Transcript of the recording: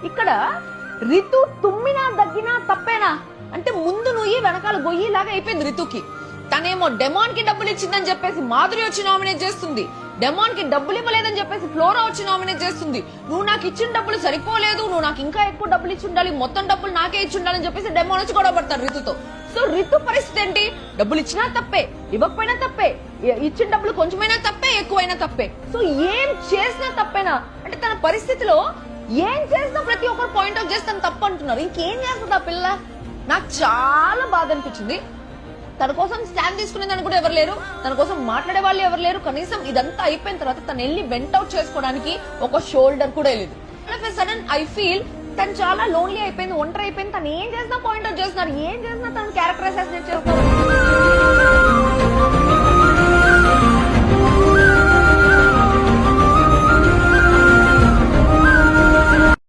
ఇక్కడ రితు తుమ్మినా దగ్గినా తప్పేనా అంటే ముందు నువ్వు వెనకాల గొయ్యిలాగా అయిపోయింది రితుకి. తనేమో డెమాన్ కి డబ్బులు ఇచ్చిందని చెప్పేసి మాధురి వచ్చి నామినేట్ చేస్తుంది, డెమాన్ కి డబ్బులు ఇవ్వలేదని చెప్పేసి ఫ్లోరా వచ్చి నామినేట్ చేస్తుంది. నువ్వు నాకు ఇచ్చిన డబ్బులు సరిపోలేదు, నువ్వు నాకు ఇంకా ఎక్కువ డబ్బులు ఇచ్చి ఉండాలి, మొత్తం డబ్బులు నాకే ఇచ్చి ఉండాలని చెప్పేసి డెమాన్ వచ్చి గొడవ పడతారు రితుతో. సో రితు పరిస్థితి ఏంటి? డబ్బులు ఇచ్చినా తప్పే, ఇవ్వకపోయినా తప్పే, ఇచ్చిన డబ్బులు కొంచెమైనా తప్పే, ఎక్కువైనా తప్పే. సో ఏం చేసినా తప్పేనా అంటే తన పరిస్థితిలో ఏం చేసినా ప్రతి ఒక్కరు పాయింట్ అవుట్ చేస్తాను తప్పు అంటున్నారు. ఇంకేం చేస్తుంది ఆ పిల్ల? నాకు చాలా బాధ అనిపించింది. తన కోసం స్టాండ్ తీసుకునేదానికి కూడా ఎవరు లేరు, తన కోసం మాట్లాడే వాళ్ళు ఎవరు లేరు. కనీసం ఇదంతా అయిపోయిన తర్వాత తను వెళ్ళి వెంట్ అవుట్ చేసుకోవడానికి ఒక షోల్డర్ కూడా లేదు. సడన్ ఐ ఫీల్ తను చాలా లోన్లీ అయిపోయింది, ఒంటరి అయిపోయింది. తను ఏం చేసినా పాయింట్ అవుట్ చేస్తున్నారు, ఏం చేసినా తను క్యారెక్టర్ అసాసినేట్ చేస్తున్నారు.